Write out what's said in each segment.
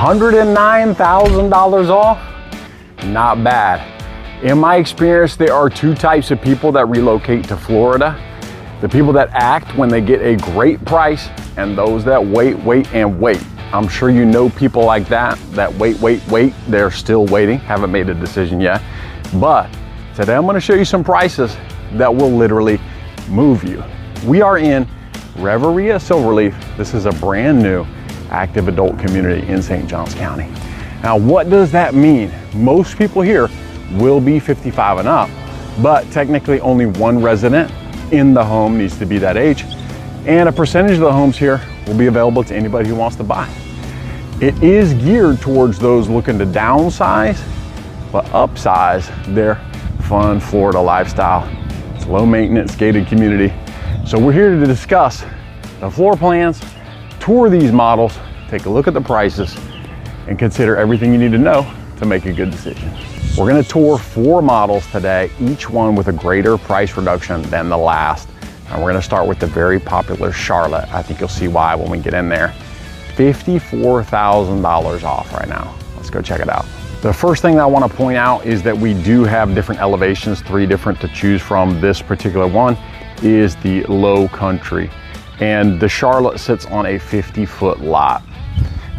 $109,000 off, not bad. In my experience, there are two types of people that relocate to Florida. The people that act when they get a great price, and those that wait, and wait. I'm sure you know people like that wait. They're still waiting, haven't made a decision yet. But today I'm gonna show you some prices that will literally move you. We are in Reverie at Silverleaf. This is a brand new active adult community in St. Johns County. Now, what does that mean? Most people here will be 55 and up, but technically only one resident in the home needs to be that age, and a percentage of the homes here will be available to anybody who wants to buy. It is geared towards those looking to downsize, but upsize their fun Florida lifestyle. It's low maintenance, gated community. So we're here to discuss the floor plans, tour these models, take a look at the prices, and consider everything you need to know to make a good decision. We're gonna tour 4 models today, each one with a greater price reduction than the last. And we're gonna start with the very popular Charlotte. I think you'll see why when we get in there. $54,000 off right now. Let's go check it out. The first thing that I wanna point out is that we do have different elevations, 3 different to choose from. This particular one is the low country. And the Charlotte sits on a 50-foot lot.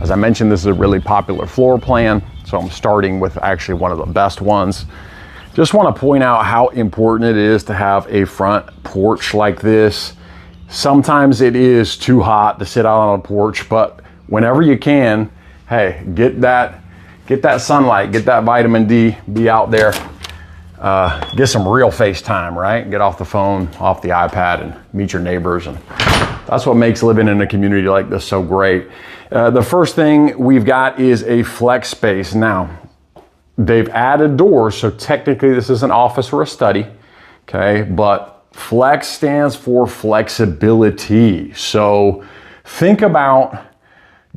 As I mentioned, this is a really popular floor plan, so I'm starting with actually one of the best ones. Just want to point out how important it is to have a front porch like this. Sometimes it is too hot to sit out on a porch, but whenever you can, hey, get that sunlight, get that vitamin D, be out there, get some real FaceTime, right? Get off the phone, off the iPad, and meet your neighbors. And that's what makes living in a community like this so great. The first thing we've got is a flex space. Now, they've added doors, so technically this is an office or a study, okay? But flex stands for flexibility. So think about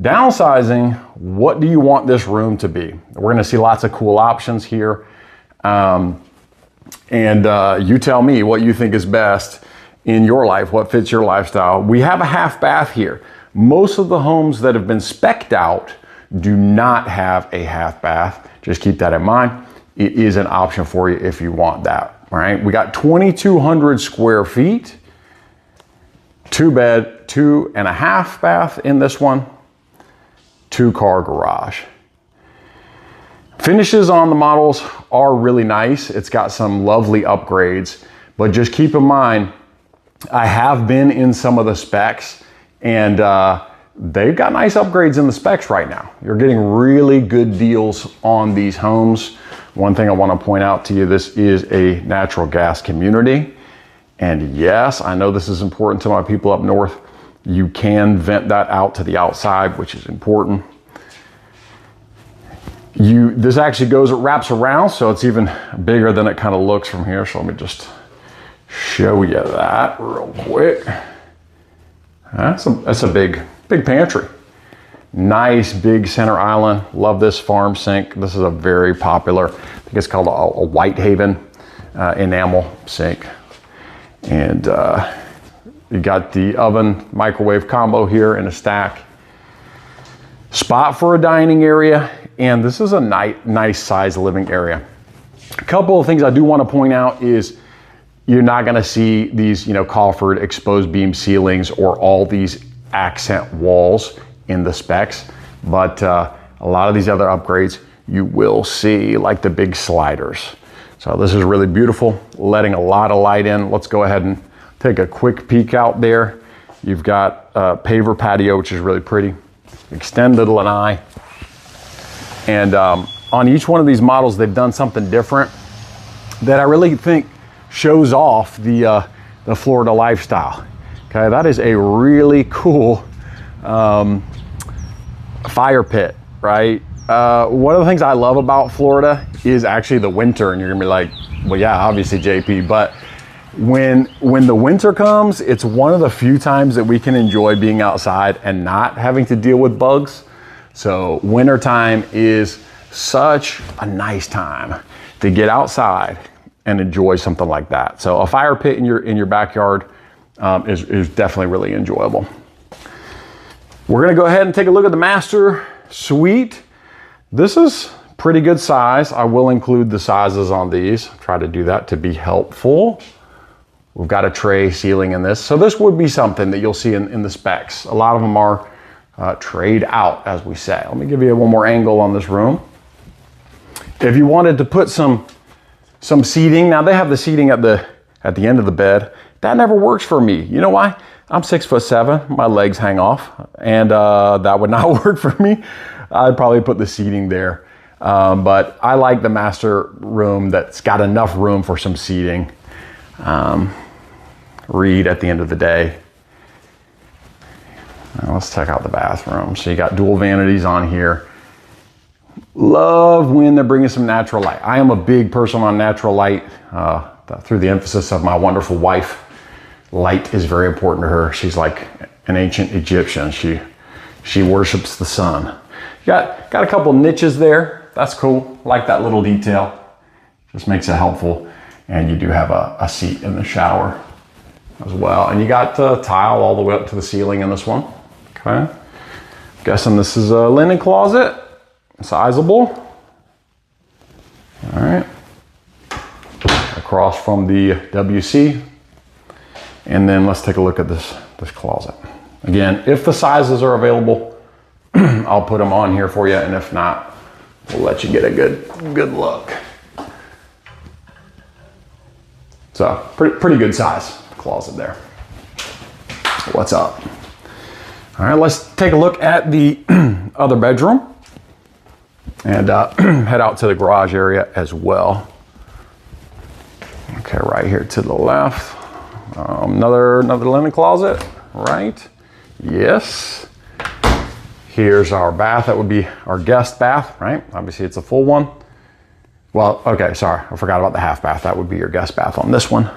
downsizing. What do you want this room to be? We're gonna see lots of cool options here. You tell me what you think is best in your life, what fits your lifestyle. We have a half bath here. Most of the homes that have been spec'd out do not have a half bath. Just keep that in mind. It is an option for you if you want that, all right? We got 2,200 square feet, 2 bed, 2.5 bath in this one, 2-car garage. Finishes on the models are really nice. It's got some lovely upgrades, but just keep in mind, I have been in some of the specs, and they've got nice upgrades in the specs right now. You're getting really good deals on these homes. One thing I want to point out to you, this is a natural gas community. And yes, I know this is important to my people up north. You can vent that out to the outside, which is important. This actually wraps around, so it's even bigger than it kind of looks from here. So let me just show you that real quick. That's a big pantry. Nice big center island. Love this farm sink. This is a very popular, I think it's called a Whitehaven enamel sink. And you got the oven microwave combo here in a stack. Spot for a dining area, and this is a nice size living area. A couple of things I do want to point out is you're not going to see these, coffered exposed beam ceilings or all these accent walls in the specs, but a lot of these other upgrades you will see, like the big sliders. So this is really beautiful, letting a lot of light in. Let's go ahead and take a quick peek out there. You've got a paver patio, which is really pretty. Extended lanai. And on each one of these models, they've done something different that I really think shows off the Florida lifestyle. Okay, that is a really cool fire pit, right? One of the things I love about Florida is actually the winter, and you're gonna be like, well, yeah, obviously JP, but when the winter comes, it's one of the few times that we can enjoy being outside and not having to deal with bugs. So wintertime is such a nice time to get outside and enjoy something like that. So a fire pit in your backyard is definitely really enjoyable. We're gonna go ahead and take a look at the master suite. This is pretty good size. I will include the sizes on these. Try to do that to be helpful. We've got a tray ceiling in this. So this would be something that you'll see in the specs. A lot of them are trade out, as we say. Let me give you one more angle on this room. If you wanted to put some seating, now they have the seating at the end of the bed. That never works for me. You know why? I'm 6'7", my legs hang off, and that would not work for me. I'd probably put the seating there. But I like the master room that's got enough room for some seating. Read at the end of the day. Now let's check out the bathroom. So you got dual vanities on here. Love when they're bringing some natural light. I am a big person on natural light through the emphasis of my wonderful wife. Light is very important to her. She's like an ancient Egyptian. She worships the sun. Got a couple niches there. That's cool. Like that little detail. Just makes it helpful. And you do have a seat in the shower as well. And you got tile all the way up to the ceiling in this one. Okay. Guessing this is a linen closet. Sizable. All right. Across from the WC. And then let's take a look at this closet. Again, if the sizes are available, I'll put them on here for you. And if not, we'll let you get a good look. So pretty good size closet there. What's up? All right, let's take a look at the other bedroom and head out to the garage area as well. Okay, right here to the left. Another linen closet, right? Yes. Here's our bath. That would be our guest bath, right? Obviously it's a full one. Well, okay, sorry, I forgot about the half bath. That would be your guest bath on this one.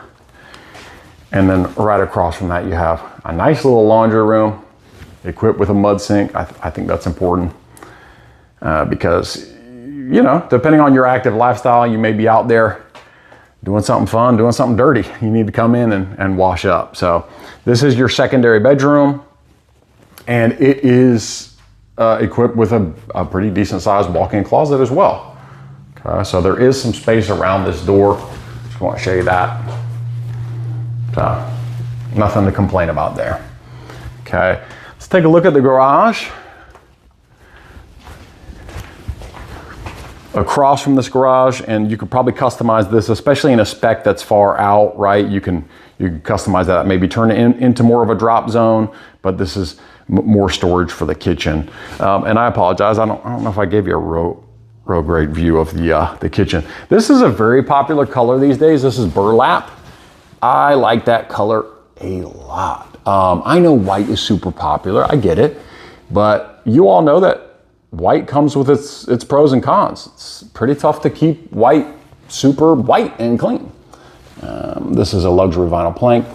And then right across from that, you have a nice little laundry room equipped with a mud sink. I think that's important because, you know, depending on your active lifestyle, you may be out there doing something fun, doing something dirty. You need to come in and wash up. So this is your secondary bedroom, and it is equipped with a pretty decent sized walk-in closet as well. Okay, so there is some space around this door. Just want to show you that. So nothing to complain about there. Okay, let's take a look at the garage. Across from this garage, and you could probably customize this, especially in a spec that's far out, right? You can customize that, maybe turn it into more of a drop zone, but this is more storage for the kitchen. And I apologize, I don't know if I gave you a row grade view of the kitchen. This is a very popular color these days. This is burlap. I like that color a lot. I know white is super popular, I get it, but you all know that white comes with its pros and cons. It's pretty tough to keep white super white and clean. This is a luxury vinyl plank.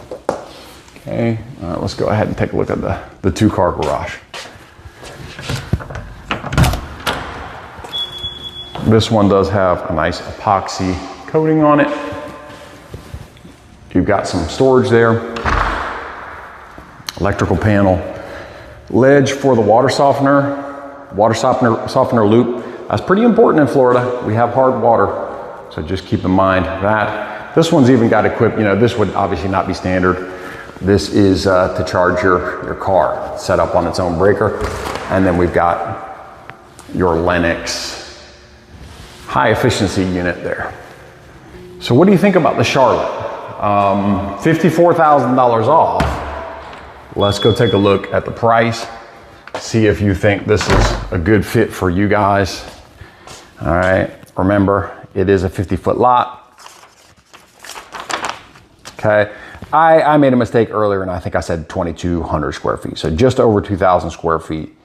Okay, let's go ahead and take a look at the two-car garage. This one does have a nice epoxy coating on it. You've got some storage there. Electrical panel. Ledge for the water softener loop. That's pretty important in Florida. We have hard water, so just keep in mind that. This one's even got equipped, you know, this would obviously not be standard. This is to charge your car, set up on its own breaker. And then we've got your Lennox high efficiency unit there. So what do you think about the Charlotte? $54,000 off. Let's go take a look at the price. See if you think this is a good fit for you guys. All right, remember, it is a 50-foot lot. Okay, I made a mistake earlier and I think I said 2,200 square feet. So just over 2,000 square feet,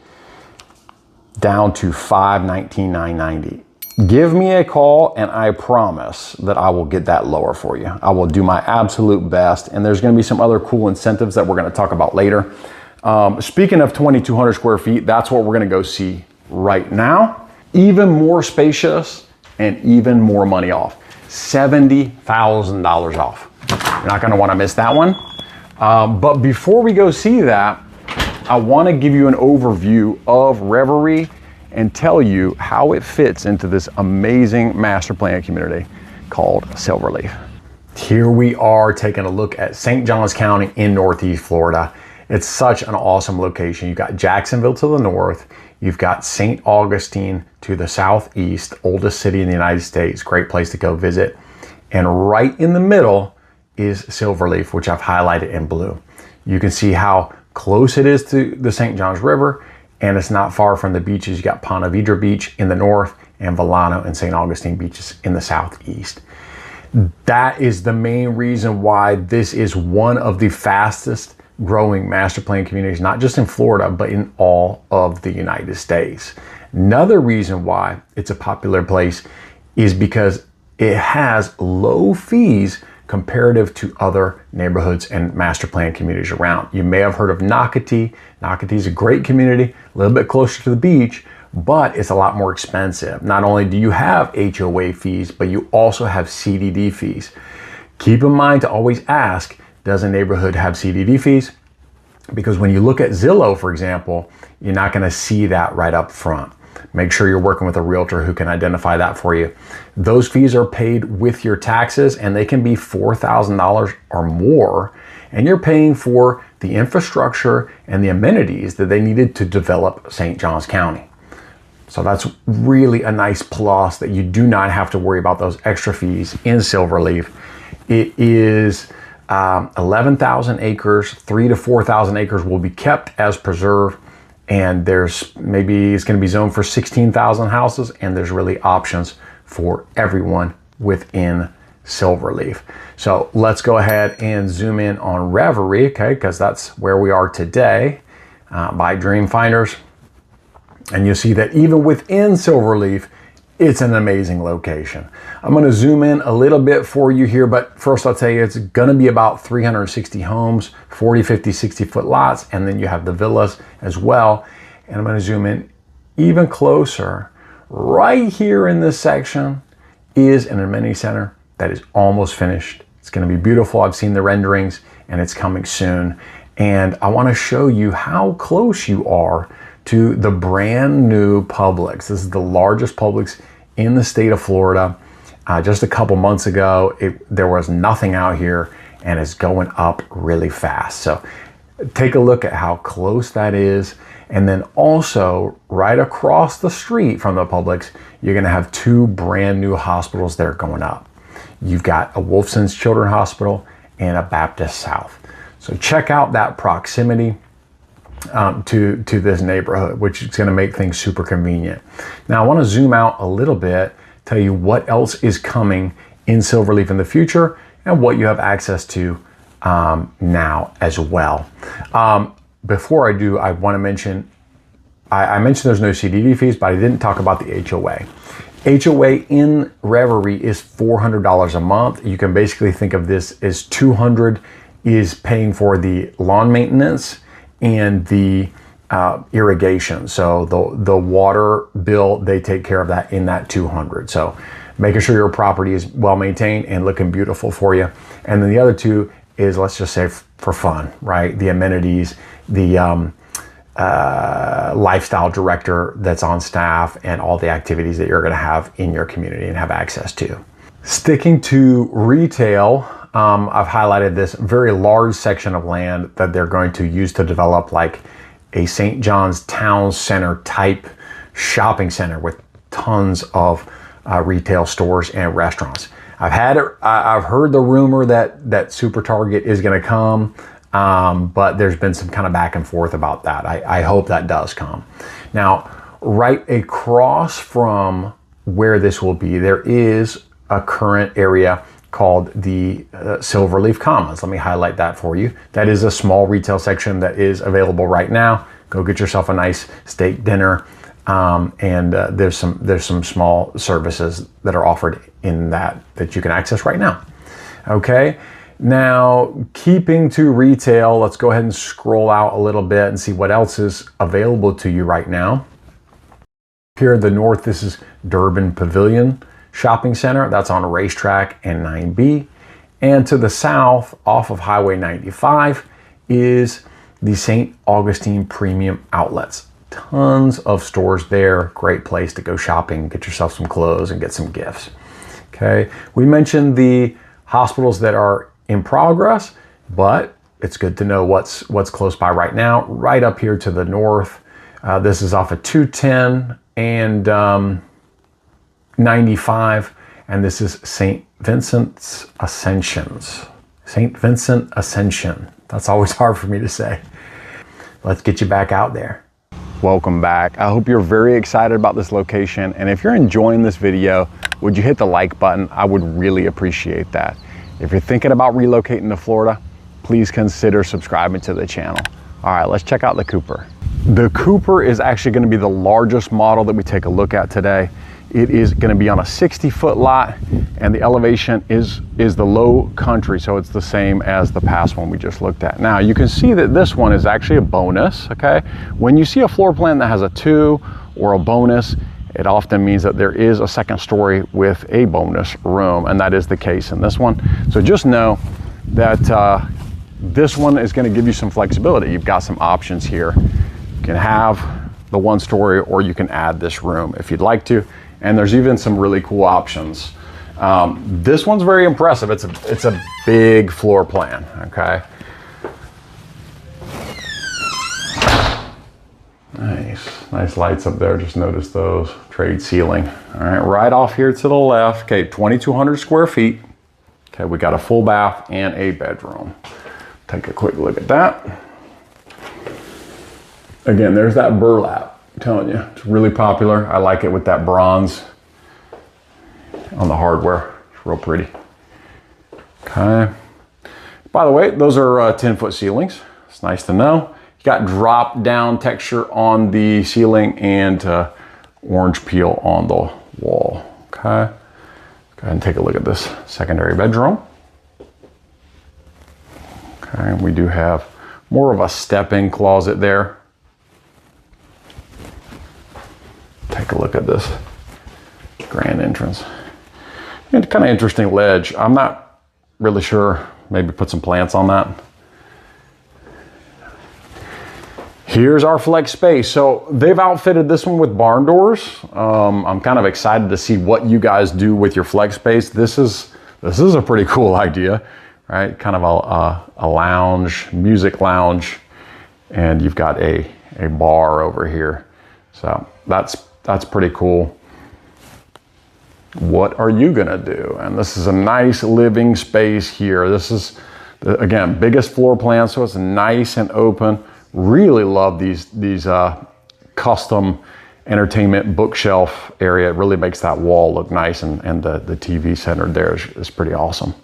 down to $519,990. Give me a call and I promise that I will get that lower for you. I will do my absolute best, and there's gonna be some other cool incentives that we're gonna talk about later. Speaking of 2,200 square feet, that's what we're gonna go see right now. Even more spacious and even more money off. $70,000 off. You're not gonna wanna miss that one. But before we go see that, I wanna give you an overview of Reverie and tell you how it fits into this amazing master plan community called Silverleaf. Here we are taking a look at St. Johns County in Northeast Florida. It's such an awesome location. You've got Jacksonville to the north, you've got St. Augustine to the southeast, oldest city in the United States, great place to go visit. And right in the middle is Silverleaf, which I've highlighted in blue. You can see how close it is to the St. Johns River, and it's not far from the beaches. You got Ponte Vedra Beach in the north and Villano and St. Augustine beaches in the southeast. That is the main reason why this is one of the fastest growing master plan communities, not just in Florida, but in all of the United States. Another reason why it's a popular place is because it has low fees comparative to other neighborhoods and master plan communities around. You may have heard of Nocatee. Nocatee is a great community, a little bit closer to the beach, but it's a lot more expensive. Not only do you have HOA fees, but you also have CDD fees. Keep in mind to always ask, does a neighborhood have CDD fees? Because when you look at Zillow, for example, you're not going to see that right up front. Make sure you're working with a realtor who can identify that for you. Those fees are paid with your taxes, and they can be $4,000 or more, and you're paying for the infrastructure and the amenities that they needed to develop St. Johns County. So that's really a nice plus, that you do not have to worry about those extra fees in Silverleaf. It is 11,000 acres, 3,000 to 4,000 acres will be kept as preserve, and it's going to be zoned for 16,000 houses, and there's really options for everyone within Silverleaf. So let's go ahead and zoom in on Reverie, okay, because that's where we are today by Dream Finders. And you'll see that even within Silverleaf, it's an amazing location. I'm going to zoom in a little bit for you here, but first I'll tell you it's going to be about 360 homes, 40, 50, 60 foot lots, and then you have the villas as well. And I'm going to zoom in even closer. Right here in this section is an amenity center that is almost finished. It's going to be beautiful. I've seen the renderings and it's coming soon. And I want to show you how close you are to the brand new Publix. This is the largest Publix in the state of Florida. Just a couple months ago, there was nothing out here, and it's going up really fast. So take a look at how close that is. And then also right across the street from the Publix, you're gonna have two brand new hospitals that are going up. You've got a Wolfson's Children's Hospital and a Baptist South. So check out that proximity to this neighborhood, which is going to make things super convenient. Now I want to zoom out a little bit, tell you what else is coming in Silverleaf in the future and what you have access to now as well. Before I do, I want to mention, I mentioned there's no CDD fees, but I didn't talk about the HOA. HOA in Reverie is $400 a month. You can basically think of this as $200 is paying for the lawn maintenance and the irrigation. So the water bill, they take care of that in that $200. So making sure your property is well maintained and looking beautiful for you. And then the other two is, let's just say for fun, right? The amenities, the lifestyle director that's on staff, and all the activities that you're gonna have in your community and have access to. Sticking to retail, I've highlighted this very large section of land that they're going to use to develop like a St. John's Town Center type shopping center with tons of retail stores and restaurants. I've heard the rumor that Super Target is going to come, but there's been some kind of back and forth about that. I hope that does come. Now, right across from where this will be, there is a current area called the Silverleaf Commons. Let me highlight that for you. That is a small retail section that is available right now. Go get yourself a nice steak dinner, and there's some small services that are offered in that you can access right now. Okay, now keeping to retail, let's go ahead and scroll out a little bit and see what else is available to you right now. Here in the north, this is Durban Pavilion Shopping Center. That's on Racetrack and 9B. And to the south, off of Highway 95, is the St. Augustine Premium Outlets. Tons of stores there. Great place to go shopping, get yourself some clothes and get some gifts. Okay, we mentioned the hospitals that are in progress, but it's good to know what's close by right now. Right up here to the north, this is off of 210 and 95, and this is St. Vincent's Ascensions. St. Vincent Ascension. That's always hard for me to say. Let's get you back out there. Welcome back. I hope you're very excited about this location, and if you're enjoying this video, would you hit the like button? I would really appreciate that. If you're thinking about relocating to Florida, please consider subscribing to the channel. All right, let's check out the Cooper. The Cooper is actually going to be the largest model that we take a look at today. It is going to be on a 60-foot lot, and the elevation is the low country, so it's the same as the past one we just looked at. Now, you can see that this one is actually a bonus, okay? When you see a floor plan that has a 2 or a bonus, it often means that there is a second story with a bonus room, and that is the case in this one. So just know that this one is going to give you some flexibility. You've got some options here. You can have the 1 story, or you can add this room if you'd like to. And there's even some really cool options. This one's very impressive. It's a big floor plan, okay? Nice lights up there. Just notice those. Trade ceiling. All right, right off here to the left. Okay, 2,200 square feet. Okay, we got a full bath and a bedroom. Take a quick look at that. Again, there's that burlap. I'm telling you, it's really popular. I like it with that bronze on the hardware. It's real pretty. Okay. By the way, those are 10-foot ceilings. It's nice to know. You got drop down texture on the ceiling and orange peel on the wall. Okay. Go ahead and take a look at this secondary bedroom. Okay, we do have more of a step-in closet there. Take a look at this grand entrance. And kind of interesting ledge. I'm not really sure. Maybe put some plants on that. Here's our flex space. So they've outfitted this one with barn doors. I'm kind of excited to see what you guys do with your flex space. This is a pretty cool idea, right? Kind of a lounge, music lounge, and you've got a bar over here. So that's pretty cool. What are you gonna do? And this is a nice living space here. This is, again, biggest floor plan, so it's nice and open. Really love these custom entertainment bookshelf area. It really makes that wall look nice, and the TV centered there is pretty awesome.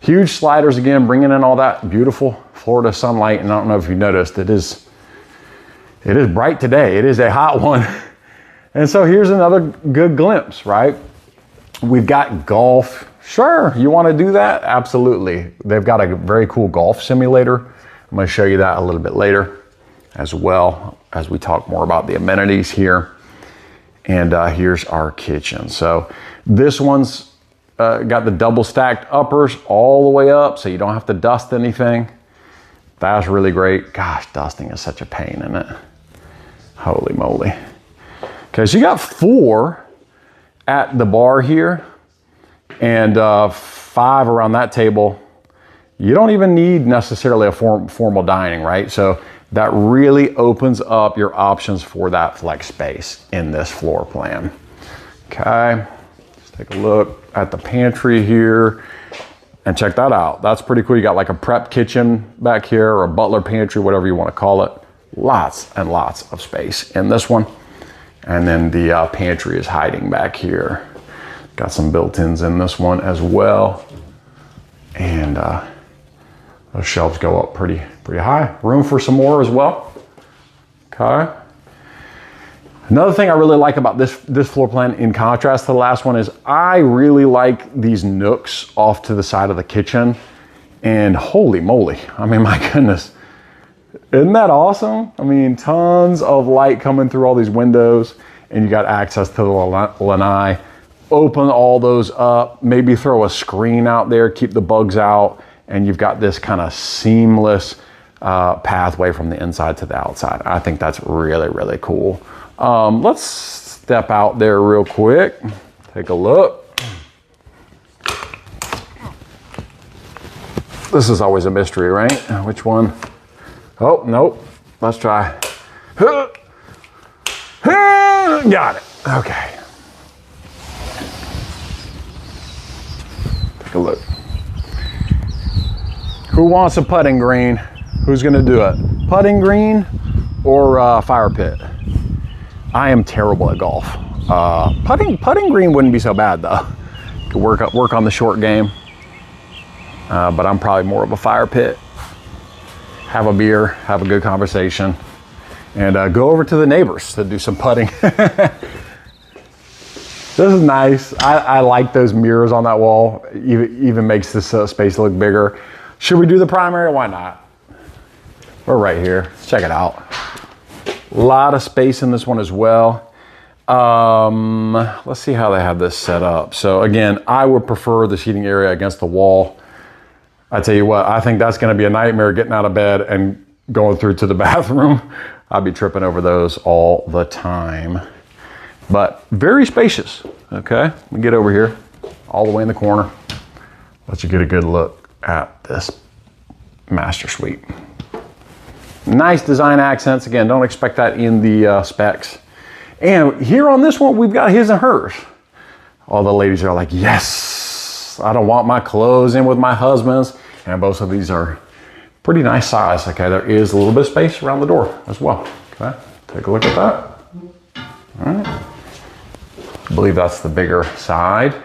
Huge sliders again, bringing in all that beautiful Florida sunlight. And I don't know if you noticed, it is bright today. It is a hot one. And so here's another good glimpse, right? We've got golf. Sure, you want to do that? Absolutely. They've got a very cool golf simulator. I'm going to show you that a little bit later as well as we talk more about the amenities here. And here's our kitchen. So this one's got the double stacked uppers all the way up, so you don't have to dust anything. That's really great. Gosh, dusting is such a pain, isn't it? Holy moly. Okay, so you got 4 at the bar here and 5 around that table. You don't even need necessarily a formal dining, right? So that really opens up your options for that flex space in this floor plan. Okay, let's take a look at the pantry here and check that out. That's pretty cool. You got like a prep kitchen back here, or a butler pantry, whatever you want to call it. Lots and lots of space in this one. And then the pantry is hiding back here. Got some built-ins in this one as well. And those shelves go up pretty high. Room for some more as well. Okay. Another thing I really like about this floor plan, in contrast to the last one, is I really like these nooks off to the side of the kitchen. And holy moly, I mean, my goodness. Isn't that awesome? I mean, tons of light coming through all these windows, and you got access to the lanai. Open all those up, maybe throw a screen out there, keep the bugs out, and you've got this kind of seamless pathway from the inside to the outside. I think that's really, really cool. Let's step out there real quick. Take a look. This is always a mystery, right? Which one? Oh, nope. Let's try. Got it. Okay. Take a look. Who wants a putting green? Who's gonna do it? Putting green or fire pit? I am terrible at golf. Putting green wouldn't be so bad though. Could work on the short game. But I'm probably more of a fire pit. Have a beer, have a good conversation, and go over to the neighbors to do some putting. This is nice. I like those mirrors on that wall. Even makes this space look bigger. Should we do the primary? Why not? We're right here. Let's check it out. A lot of space in this one as well. Let's see how they have this set up. So again, I would prefer the seating area against the wall. I tell you what, I think that's going to be a nightmare getting out of bed and going through to the bathroom. I'll be tripping over those all the time. But very spacious. Okay, let me get over here, all the way in the corner. Let you get a good look at this master suite. Nice design accents. Again, don't expect that in the specs. And here on this one, we've got his and hers. All the ladies are like, yes, I don't want my clothes in with my husband's. And both of these are pretty nice size. Okay, there is a little bit of space around the door as well. Okay, take a look at that. All right. I believe that's the bigger side.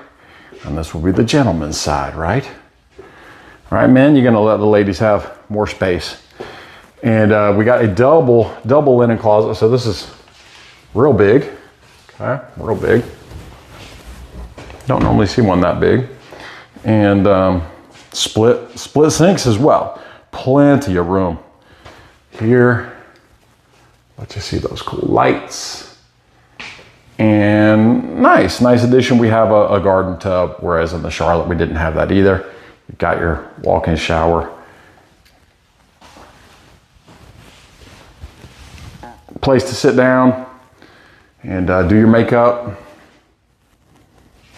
And this will be the gentleman's side, right? All right, men, you're gonna let the ladies have more space. And we got a double linen closet. So this is real big, okay, real big. Don't normally see one that big. And split sinks as well. Plenty of room. Here, let you see those cool lights. And nice addition. We have a garden tub, whereas in the Charlotte, we didn't have that either. You've got your walk-in shower. Place to sit down and do your makeup.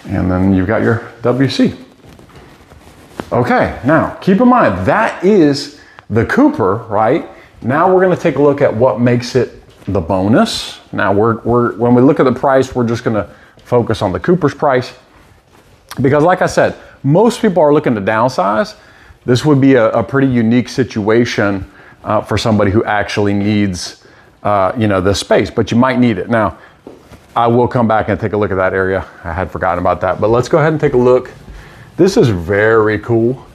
And then you've got your WC. Okay, now keep in mind, that is the Cooper, right? Now we're gonna take a look at what makes it the bonus. Now when we look at the price, we're just gonna focus on the Cooper's price. Because like I said, most people are looking to downsize. This would be a pretty unique situation for somebody who actually needs this space, but you might need it. Now, I will come back and take a look at that area. I had forgotten about that, but let's go ahead and take a look. This is very cool.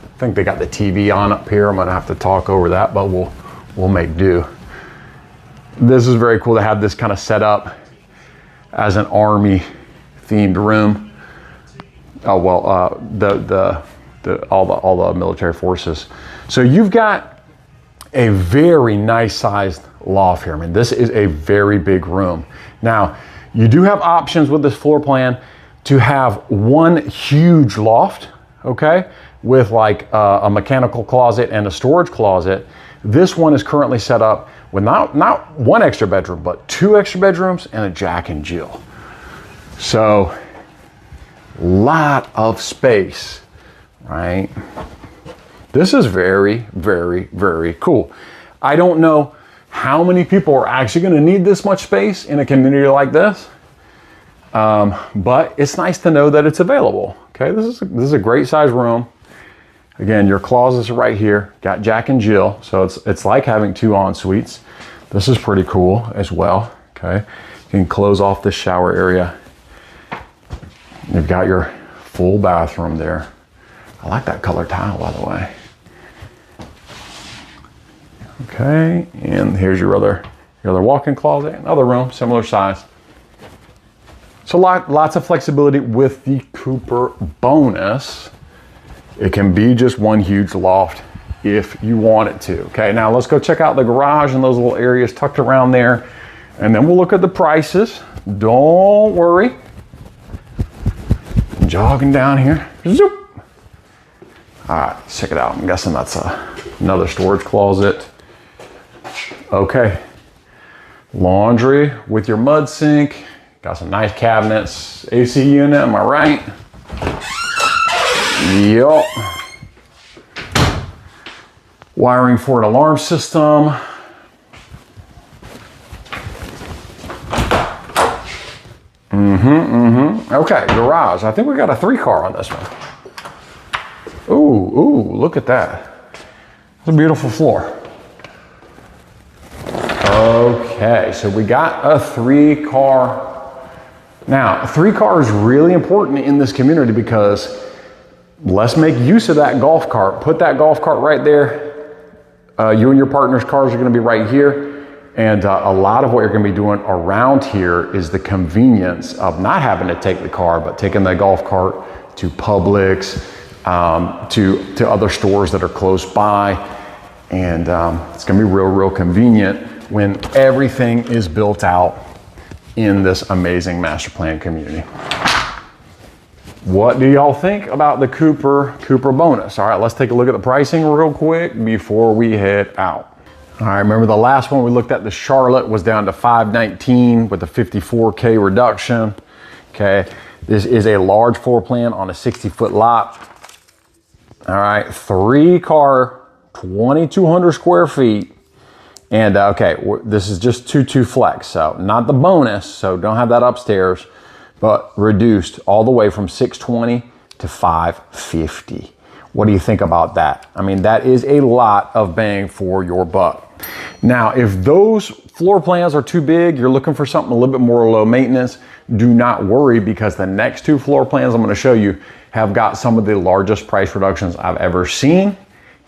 I think they got the TV on up here. I'm gonna have to talk over that, but we'll make do. This is very cool to have this kind of set up as an army themed room. Oh, well, all the military forces. So you've got a very nice sized loft here. I mean, this is a very big room. Now, you do have options with this floor plan to have one huge loft, okay, with like a mechanical closet and a storage closet. This one is currently set up with not one extra bedroom, but 2 extra bedrooms and a Jack and Jill. So, lot of space, right? This is very, very, very cool. I don't know how many people are actually gonna need this much space in a community like this, but it's nice to know that it's available. Okay, this is a great size room. Again, your closets are right here. Got Jack and Jill, so it's like having 2 en-suites. This is pretty cool as well. Okay, you can close off the shower area. You've got your full bathroom there. I like that color tile, by the way. Okay, and here's your other walk-in closet, another room, similar size. So lots of flexibility with the Cooper bonus. It can be just one huge loft if you want it to. Okay, now let's go check out the garage and those little areas tucked around there, and then we'll look at the prices. Don't worry. Jogging down here. Zoop. All right, check it out. I'm guessing that's a Another storage closet. Okay. Laundry with your mud sink. Got some nice cabinets. AC unit, am I right? Yup. Wiring for an alarm system. Okay, garage. I think we got a 3-car on this one. Ooh, look at that. It's a beautiful floor. Okay, so we got a 3-car. Now, a 3-car is really important in this community because let's make use of that golf cart. Put that golf cart right there. You and your partner's cars are gonna be right here. And a lot of what you're gonna be doing around here is the convenience of not having to take the car, but taking the golf cart to Publix, to other stores that are close by. And it's gonna be real convenient when everything is built out in this amazing master plan community. What do y'all think about the Cooper bonus? All right, let's take a look at the pricing real quick before we head out. All right, remember the last one we looked at, the Charlotte, was down to $519 with a 54K reduction. Okay, this is a large floor plan on a 60-foot lot. All right, 3-car, 2,200 square feet. And okay, this is just 2.2 flex, so not the bonus, so don't have that upstairs, but reduced all the way from 620 to 550. What do you think about that? I mean, that is a lot of bang for your buck. Now, if those floor plans are too big, you're looking for something a little bit more low maintenance, do not worry, because the next 2 floor plans I'm gonna show you have got some of the largest price reductions I've ever seen,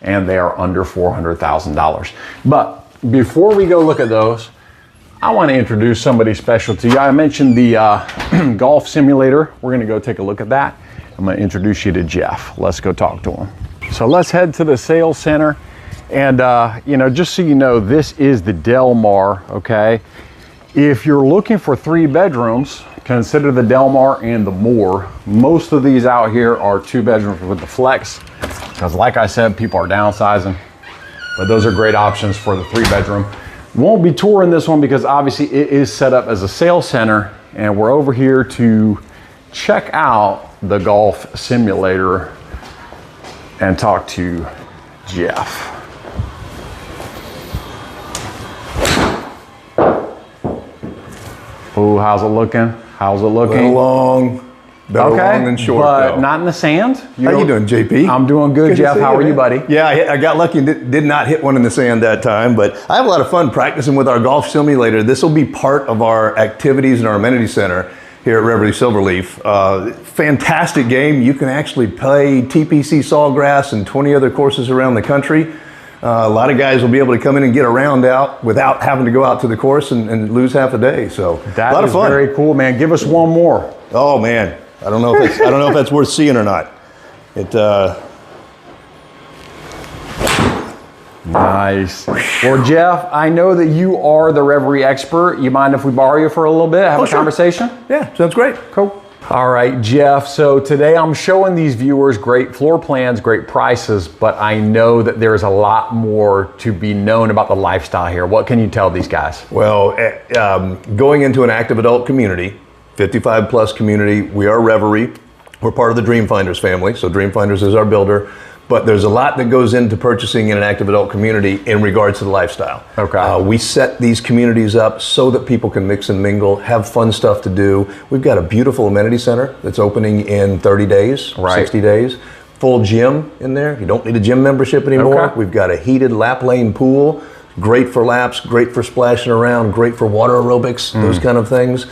and they are under $400,000. But before we go look at those, I want to introduce somebody special to you. I mentioned the golf simulator. We're gonna go take a look at that. I'm gonna introduce you to Jeff. Let's go talk to him. So let's head to the sales center. And you know, just so you know, this is the Del Mar, okay? If you're looking for 3 bedrooms, consider the Del Mar and the Moore. Most of these out here are 2 bedrooms with the flex, because like I said, people are downsizing, but those are great options for the 3 bedroom. Won't be touring this one because obviously it is set up as a sales center, and we're over here to check out the golf simulator and talk to Jeff. Oh, how's it looking? How's it looking? Long, better long than short, but though. not in the sand. How you doing, JP? I'm doing good, Jeff. How are you, buddy? Yeah, I got lucky and did not hit one in the sand that time, but I have a lot of fun practicing with our golf simulator. This will be part of our activities in our amenity center here at Reverie Silverleaf. Fantastic game. You can actually play TPC Sawgrass and 20 other courses around the country. A lot of guys will be able to come in and get a round out without having to go out to the course and lose half a day. So that a lot of fun. Very cool, man. Give us one more. Oh man, I don't know if that's worth seeing or not. Nice. Well, Jeff, I know that you are the Reverie expert. You mind if we borrow you for a little bit, have a conversation? Yeah, sounds great. Cool. All right, Jeff, so today I'm showing these viewers great floor plans, great prices, but I know that there's a lot more to be known about the lifestyle here. What can you tell these guys? Well, going into an active adult community, 55 plus community, we are Reverie. We're part of the Dreamfinders family, so Dreamfinders is our builder. But there's a lot that goes into purchasing in an active adult community in regards to the lifestyle. Okay. We set these communities up so that people can mix and mingle, have fun stuff to do. We've got a beautiful amenity center that's opening in 30 days, 60 days. Full gym in there. You don't need a gym membership anymore. Okay. We've got a heated lap lane pool. Great for laps, great for splashing around, great for water aerobics, those kind of things.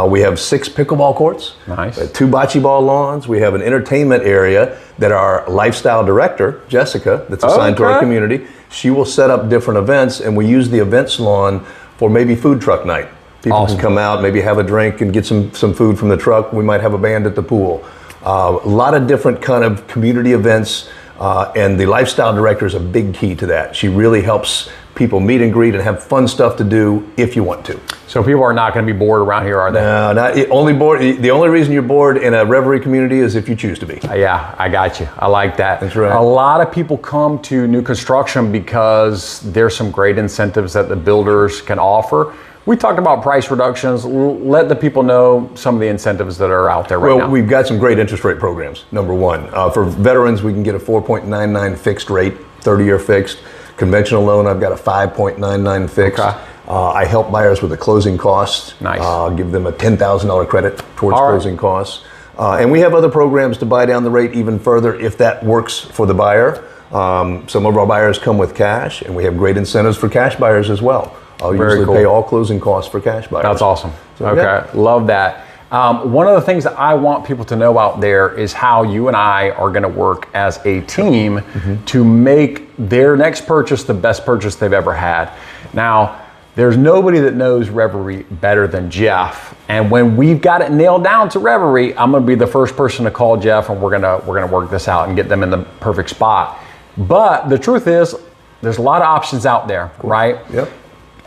We have 6 pickleball courts, nice. 2 bocce ball lawns. We have an entertainment area that our lifestyle director, Jessica, that's assigned to our community, she will set up different events, and we use the events lawn for maybe food truck night. People can come out, maybe have a drink and get some food from the truck. We might have a band at the pool. A lot of different kind of community events. And the lifestyle director is a big key to that. She really helps people meet and greet and have fun stuff to do if you want to. So people are not going to be bored around here, are they? No, only bored. The only reason you're bored in a Reverie community is if you choose to be. Yeah, I got you. I like that. That's right. A lot of people come to new construction because there's some great incentives that the builders can offer. We talked about price reductions. Let the people know some of the incentives that are out there right now. Well, we've got some great interest rate programs, number one. For veterans, we can get a 4.99 fixed rate, 30-year fixed. Conventional loan, I've got a 5.99 fixed. Okay. I help buyers with the closing costs. Nice. Give them a $10,000 credit towards closing costs. And we have other programs to buy down the rate even further if that works for the buyer. Some of our buyers come with cash, and we have great incentives for cash buyers as well. I'll usually pay all closing costs for cash buyers. That's awesome. So, okay, yeah. Love that. One of the things that I want people to know out there is how you and I are going to work as a team to make their next purchase the best purchase they've ever had. Now, there's nobody that knows Reverie better than Jeff. And when we've got it nailed down to Reverie, I'm going to be the first person to call Jeff, and we're going to work this out and get them in the perfect spot. But the truth is, there's a lot of options out there, right? Yep.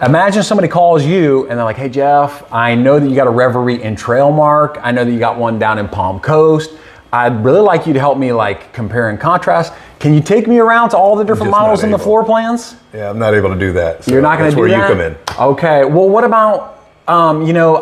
Imagine somebody calls you and they're like, hey Jeff, I know that you got a Reverie in Trailmark. I know that you got one down in Palm Coast. I'd really like you to help me like compare and contrast. Can you take me around to all the different models and the floor plans? Yeah, I'm not able to do that. So you're not going to do that? That's where you come in. Okay, well what about, I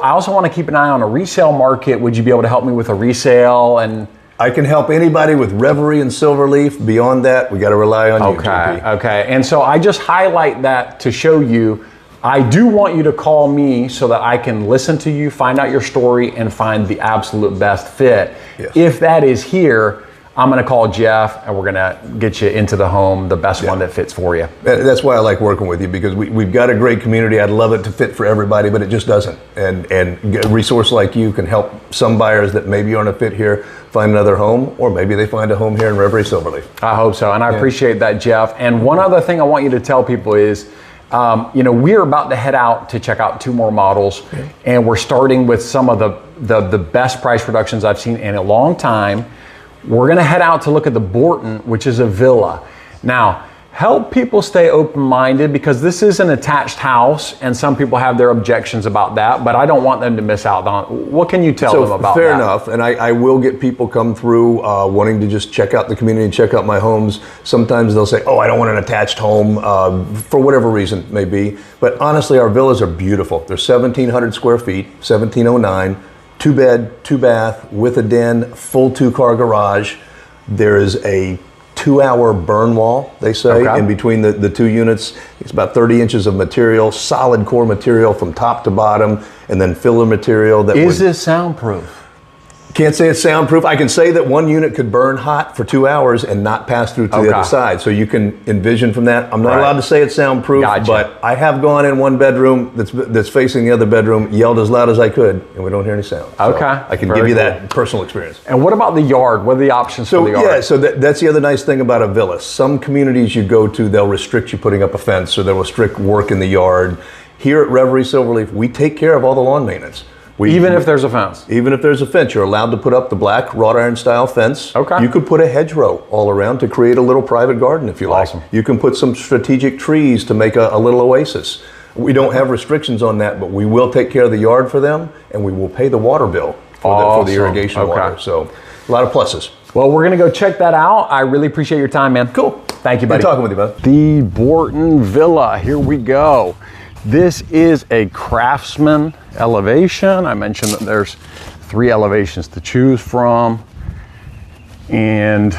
also want to keep an eye on a resale market. Would you be able to help me with a resale? And I can help anybody with Reverie and Silverleaf. Beyond that, we got to rely on you. Okay. And so I just highlight that to show you, I do want you to call me so that I can listen to you, find out your story, and find the absolute best fit. Yes. If that is here, I'm going to call Jeff, and we're going to get you into the home, the best one that fits for you. That's why I like working with you, because we've got a great community. I'd love it to fit for everybody, but it just doesn't. And a resource like you can help some buyers that maybe aren't a fit here find another home, or maybe they find a home here in Reverie Silverleaf. I hope so, and I appreciate that, Jeff. And one other thing I want you to tell people is, we're about to head out to check out 2 more models, and we're starting with some of the best price reductions I've seen in a long time. We're going to head out to look at the Bourton, which is a villa. Now, help people stay open-minded, because this is an attached house, and some people have their objections about that, but I don't want them to miss out on. What can you tell them about that? Fair enough, and I will get people come through wanting to just check out the community and check out my homes. Sometimes they'll say, oh, I don't want an attached home, for whatever reason it may be. But honestly, our villas are beautiful. They're 1,700 square feet, 1,709, 2-bed, 2-bath, with a den, full 2-car garage. There is a 2-hour burn wall, they say, in between the 2 units. It's about 30 inches of material, solid core material from top to bottom, and then filler material. Is this soundproof? Can't say it's soundproof. I can say that one unit could burn hot for 2 hours and not pass through to the other side. So you can envision from that. I'm not allowed to say it's soundproof, but I have gone in one bedroom that's facing the other bedroom, yelled as loud as I could, and we don't hear any sound. So I can give you that personal experience. And what about the yard? What are the options for the yard? Yeah, so that's the other nice thing about a villa. Some communities you go to, they'll restrict you putting up a fence, or they'll restrict work in the yard. Here at Reverie Silverleaf, we take care of all the lawn maintenance. Even if there's a fence? Even if there's a fence, you're allowed to put up the black wrought iron style fence. Okay. You could put a hedgerow all around to create a little private garden if you like. Awesome. You can put some strategic trees to make a little oasis. We don't have restrictions on that, but we will take care of the yard for them, and we will pay the water bill for the irrigation water. So a lot of pluses. Well, we're going to go check that out. I really appreciate your time, man. Cool. Thank you, buddy. Good talking with you, bud. The Bourton Villa. Here we go. This is a Craftsman elevation. I mentioned that there's 3 elevations to choose from. And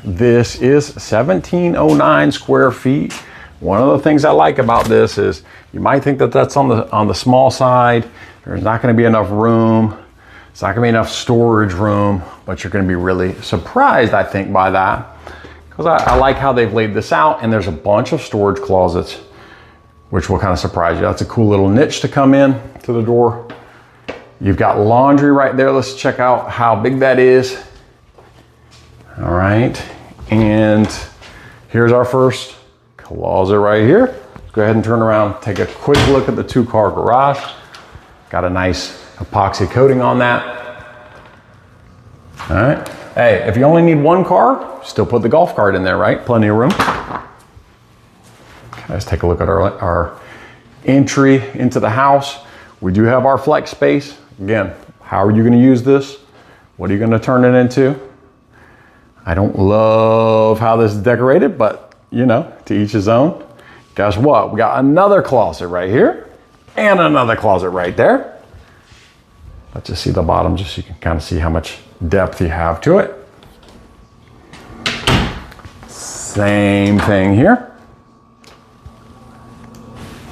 this is 1,709 square feet. One of the things I like about this is you might think that that's on the small side. There's not going to be enough room. It's not going to be enough storage room, but you're going to be really surprised, I think, by that. Because I like how they've laid this out, and there's a bunch of storage closets, which will kind of surprise you. That's a cool little niche to come in to the door. You've got laundry right there. Let's check out how big that is. All right, and here's our first closet right here. Let's go ahead and turn around, take a quick look at the 2-car garage. Got a nice epoxy coating on that. All right, hey, if you only need 1 car, still put the golf cart in there, right? Plenty of room. Let's take a look at our entry into the house. We do have our flex space. Again, how are you going to use this? What are you going to turn it into? I don't love how this is decorated, but you know, to each his own. Guess what? We got another closet right here and another closet right there. Let's just see the bottom just so you can kind of see how much depth you have to it. Same thing here.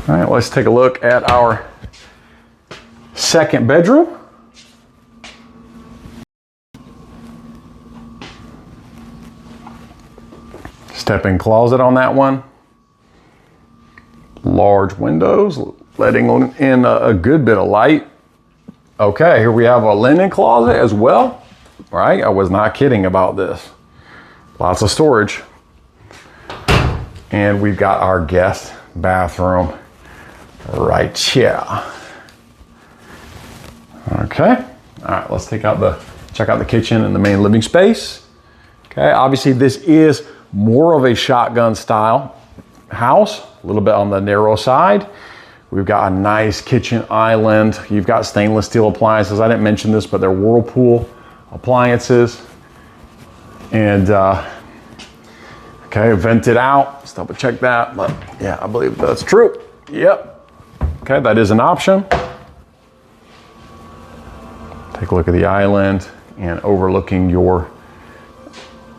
All right, let's take a look at our second bedroom. Step-in closet on that one. Large windows, letting in a good bit of light. Okay, here we have a linen closet as well. Right, I was not kidding about this. Lots of storage. And we've got our guest bathroom right here. Okay, all right, let's check out the kitchen and the main living space. Okay, obviously this is more of a shotgun style house, a little bit on the narrow side. We've got a nice kitchen island. You've got stainless steel appliances. I didn't mention this, but they're Whirlpool appliances. And okay, vented out. Let's double check that, but yeah, I believe that's true. Yep. Okay, that is an option. Take a look at the island and overlooking your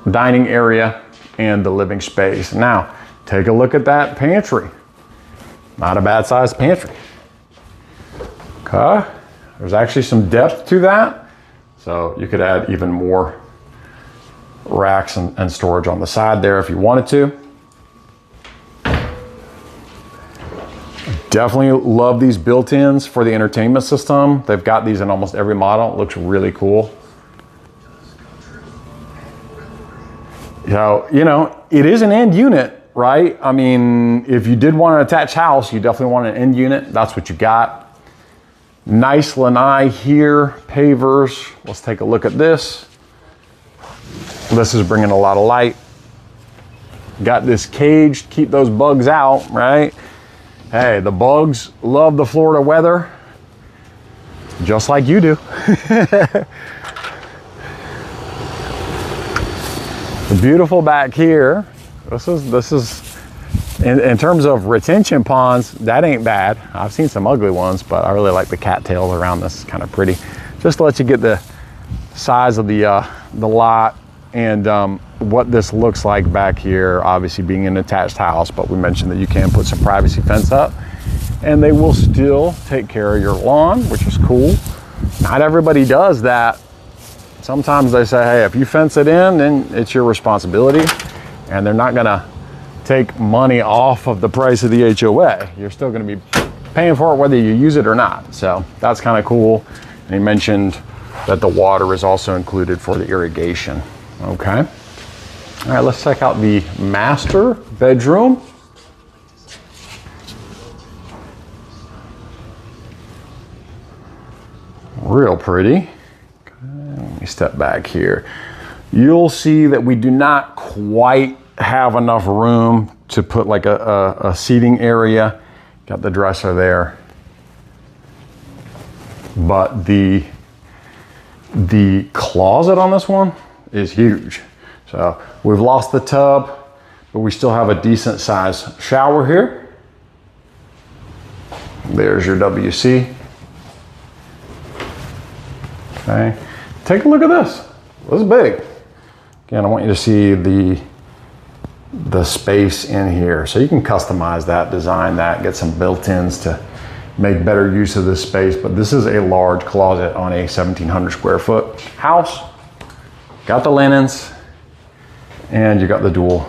dining area and the living space. Now, take a look at that pantry. Not a bad sized pantry. Okay, there's actually some depth to that. So you could add even more racks and storage on the side there if you wanted to. Definitely love these built-ins for the entertainment system. They've got these in almost every model. It looks really cool. So, you know, it is an end unit, right? I mean, if you did want an attached house, you definitely want an end unit. That's what you got. Nice lanai here, pavers. Let's take a look at this. This is bringing a lot of light. Got this cage to keep those bugs out, right? Hey, the bugs love the Florida weather, just like you do. Beautiful back here. This is in terms of retention ponds, that ain't bad. I've seen some ugly ones, but I really like the cattails around this. It's kind of pretty. Just to let you get the size of the lot and what this looks like back here, obviously being an attached house, but we mentioned that you can put some privacy fence up and they will still take care of your lawn, which is cool. Not everybody does that. Sometimes they say, hey, if you fence it in, then it's your responsibility, and they're not gonna take money off of the price of the HOA. You're still gonna be paying for it whether you use it or not. So that's kind of cool. And he mentioned that the water is also included for the irrigation. Okay. All right, let's check out the master bedroom. Real pretty. Let me step back here. You'll see that we do not quite have enough room to put like a seating area. Got the dresser there. But the closet on this one is huge. So we've lost the tub, but we still have a decent sized shower here. There's your WC. Okay, take a look at this. This is big. Again, I want you to see the space in here. So you can customize that, design that, get some built-ins to make better use of this space. But this is a large closet on a 1,700 square foot house. Got the linens, and you got the dual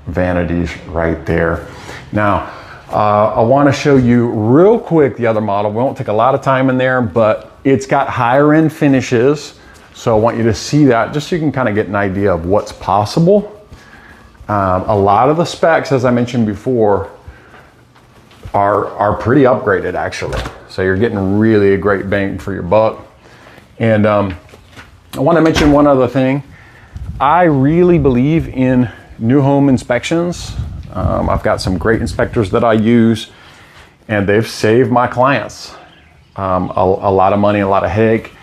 vanities right there. Now, I want to show you real quick the other model. We won't take a lot of time in there, but it's got higher end finishes. So I want you to see that just so you can kind of get an idea of what's possible. A lot of the specs, as I mentioned before, are pretty upgraded actually. So you're getting really a great bang for your buck. And I want to mention one other thing. I really believe in new home inspections I've got some great inspectors that I use, and they've saved my clients a lot of money, a lot of headache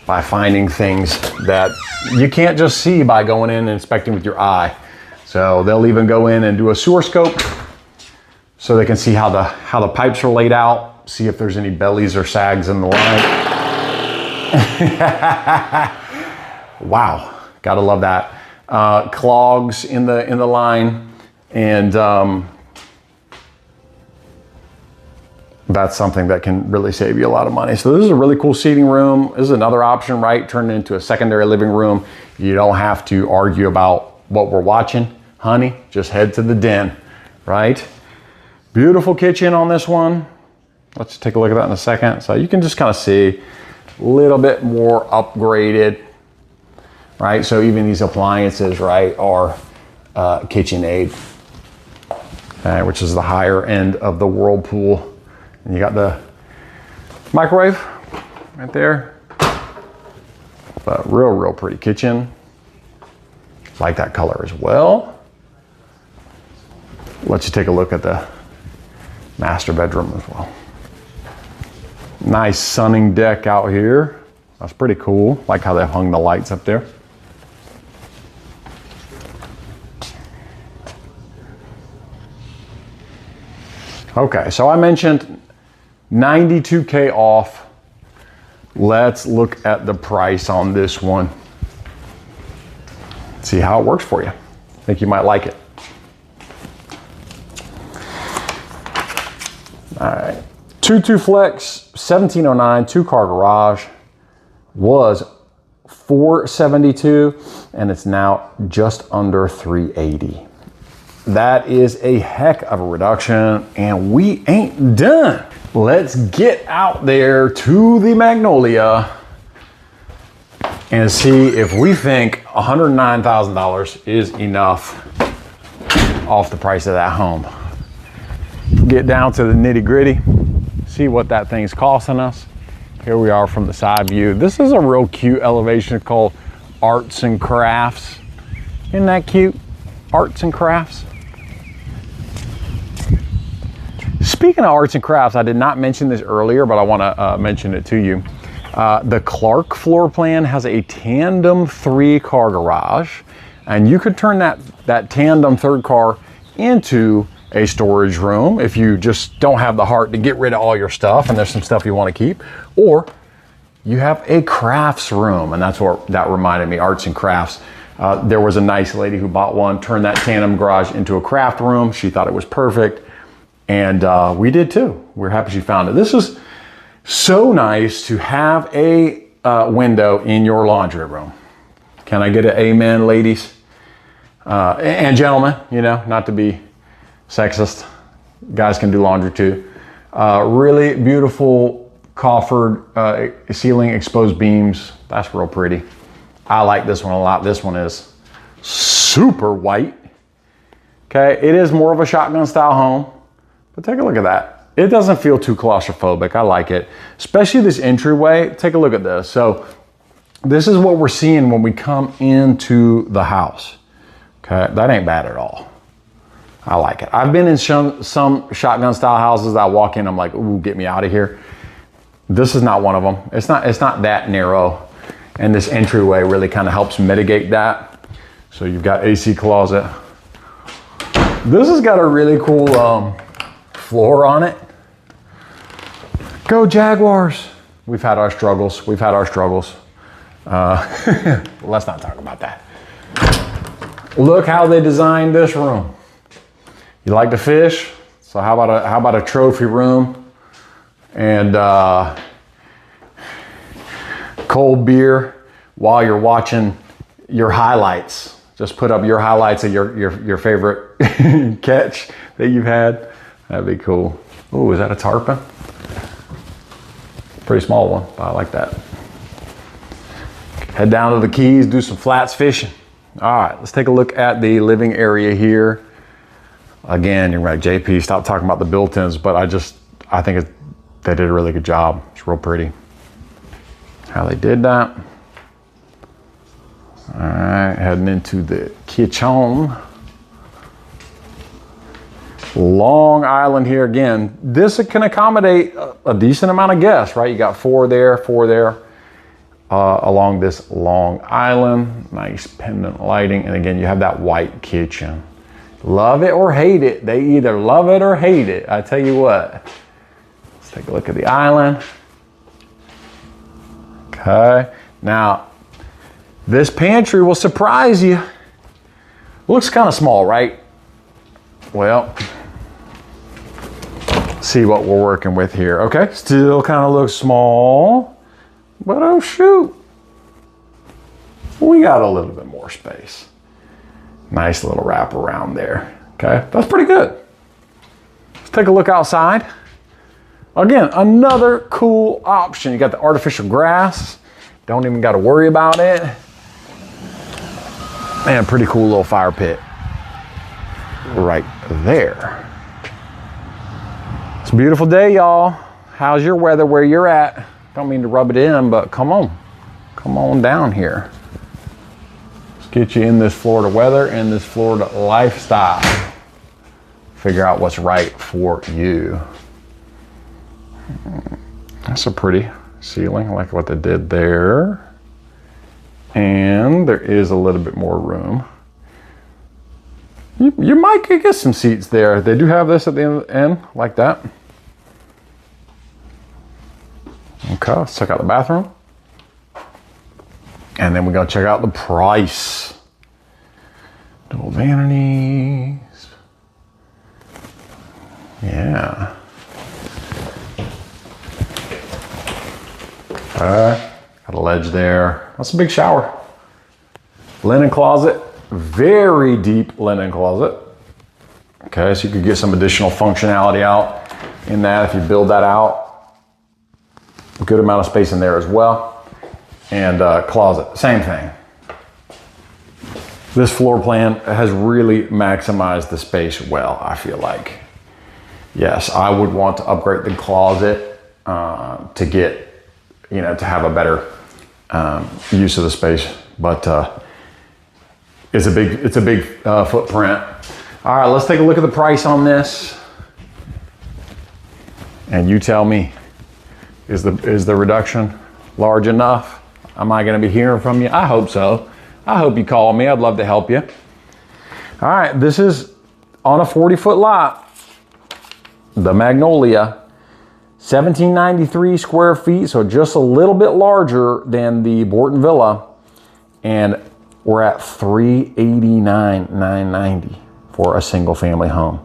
by finding things that you can't just see by going in and inspecting with your eye. So they'll even go in and do a sewer scope so they can see how the pipes are laid out, see if there's any bellies or sags in the line. Wow, gotta love that. Clogs in the line, and that's something that can really save you a lot of money. So this is a really cool seating room. This is another option, right? Turn it into a secondary living room. You don't have to argue about what we're watching. Honey, just head to the den, right? Beautiful kitchen on this one. Let's take a look at that in a second. So you can just kind of see a little bit more upgraded, right? So even these appliances, right, are KitchenAid, okay, which is the higher end of the Whirlpool. And you got the microwave right there. But real pretty kitchen. Like that color as well. Let's you take a look at the master bedroom as well. Nice sunning deck out here. That's pretty cool. Like how they hung the lights up there. Okay, so I mentioned $92K off. Let's look at the price on this one. See how it works for you. I think you might like it. All right, 2.2 flex, 1709, 2-car garage, was $472, and it's now just under $380. That is a heck of a reduction, and we ain't done. Let's get out there to the Magnolia and see if we think $109,000 is enough off the price of that home. Get down to the nitty gritty, see what that thing's costing us. Here we are from the side view. This is a real cute elevation called Arts and Crafts. Isn't that cute? Arts and Crafts. Speaking of arts and crafts, I did not mention this earlier, but I want to mention it to you. The Clark floor plan has a tandem 3-car garage, and you could turn that tandem 3rd car into a storage room if you just don't have the heart to get rid of all your stuff and there's some stuff you want to keep, or you have a crafts room, and that's what that reminded me, arts and crafts. There was a nice lady who bought one, turned that tandem garage into a craft room. She thought it was perfect. And we did too. We're happy she found it. This is so nice to have a window in your laundry room. Can I get an amen, ladies? And gentlemen, you know, not to be sexist. Guys can do laundry too. Really beautiful coffered ceiling exposed beams. That's real pretty. I like this one a lot. This one is super white. Okay, it is more of a shotgun style home. But take a look at that. It doesn't feel too claustrophobic. I like it. Especially this entryway. Take a look at this. So this is what we're seeing when we come into the house. Okay, that ain't bad at all. I like it. I've been in some shotgun style houses that I walk in, I'm like, ooh, get me out of here. This is not one of them. It's not that narrow. And this entryway really kind of helps mitigate that. So you've got AC closet. This has got a really cool floor on it. Go Jaguars. We've had our struggles. Let's not talk about that. Look how they designed this room. You like to fish? So how about a trophy room and cold beer while you're watching your highlights. Just put up your highlights of your favorite catch that you've had. That'd be cool. Oh, is that a tarpon? Pretty small one, but I like that. Head down to the Keys, do some flats fishing. All right, let's take a look at the living area here. Again, you're right, JP, stop talking about the built-ins, but I think they did a really good job. It's real pretty how they did that. All right, heading into the kitchen. Long island here again. This can accommodate a decent amount of guests, right? You got four there, along this long island. Nice pendant lighting. And again, you have that white kitchen. Love it or hate it. They either love it or hate it. I tell you what. Let's take a look at the island. Okay. Now, this pantry will surprise you. Looks kind of small, right? Well, see what we're working with here. Okay, still kind of looks small, but oh shoot, we got a little bit more space. Nice little wrap around there. Okay, that's pretty good. Let's take a look outside. Again, another cool option. You got the artificial grass. Don't even got to worry about it. And pretty cool little fire pit right there. It's a beautiful day, y'all. How's your weather where you're at? Don't mean to rub it in, but come on down here. Let's get you in this Florida weather and this Florida lifestyle. Figure out what's right for you. That's a pretty ceiling. I like what they did there. And there is a little bit more room. You might get some seats there. They do have this at the end, like that. Okay, let's check out the bathroom. And then we're gonna check out the price. Double vanities. Yeah. Got a ledge there. That's a big shower. Linen closet, very deep linen closet. Okay, so you could get some additional functionality out in that if you build that out. A good amount of space in there as well. And closet, same thing. This floor plan has really maximized the space well, I feel like. Yes, I would want to upgrade the closet to get, to have a better use of the space, but it's a big footprint. All right, let's take a look at the price on this, and you tell me, is the reduction large enough? Am I going to be hearing from you? I hope so. I hope you call me. I'd love to help you. All right, this is on a 40-foot lot, the Magnolia. 1793 square feet, so just a little bit larger than the Bourton Villa, and we're at $389,990 for a single family home.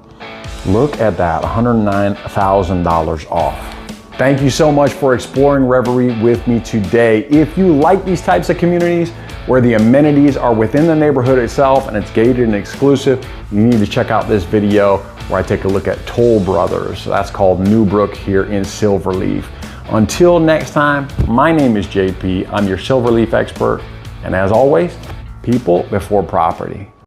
Look at that, $109,000 off. Thank you so much for exploring Reverie with me today. If you like these types of communities where the amenities are within the neighborhood itself and it's gated and exclusive, you need to check out this video where I take a look at Toll Brothers. That's called Newbrook here in Silverleaf. Until next time, my name is JP. I'm your Silverleaf expert. And as always, people before property.